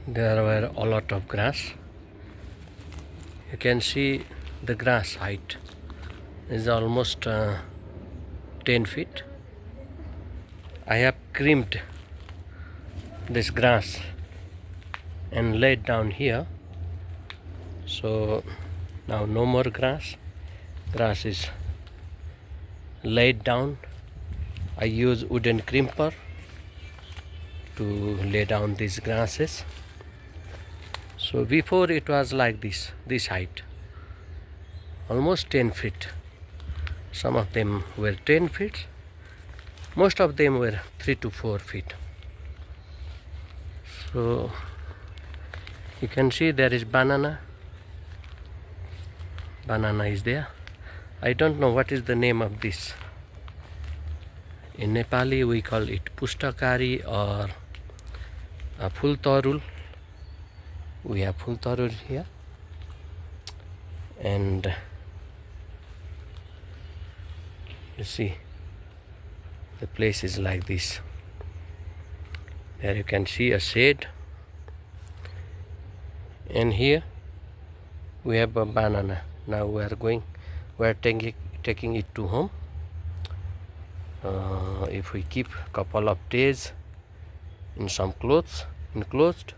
There were a lot of grass. You can see the grass height is almost 10 feet. I have crimped this grass and laid down here, so now no more grass. Grass is laid down. I use wooden crimper to lay down these grasses. So before it was like this height, almost 10 feet. Some of them were 10 feet, most of them were 3 to 4 feet. So you can see there is banana is there. I don't know what is the name of this. In Nepali we call it pustakari or fultarul. We have fultarul here, and you see the place is like this. There you can see a shade, and here we have a banana. Now we are taking it to home. If we keep a couple of days in some clothes enclosed,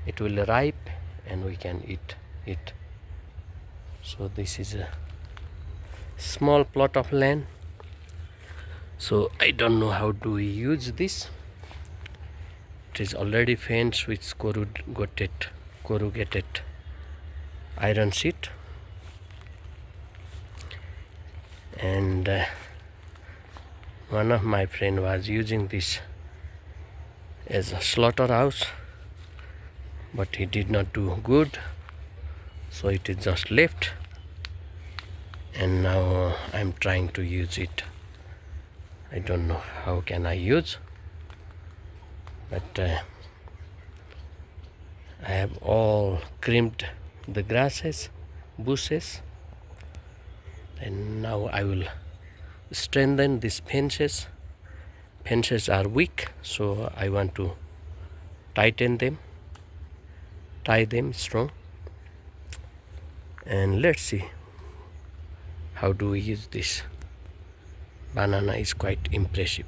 it will ripe and we can eat it. So this is a small plot of land, so I don't know how do we use this. It is already fenced with corrugated iron sheet, and one of my friend was using this as a slaughterhouse, but he did not do good, so it is just left, and now I'm trying to use it. I don't know how can I use, but I have all crimped the grasses, bushes, and now I will strengthen these fences. Fences are weak, so I want to tighten them, tie them strong, and let's see how do we use this. Banana is quite impressive.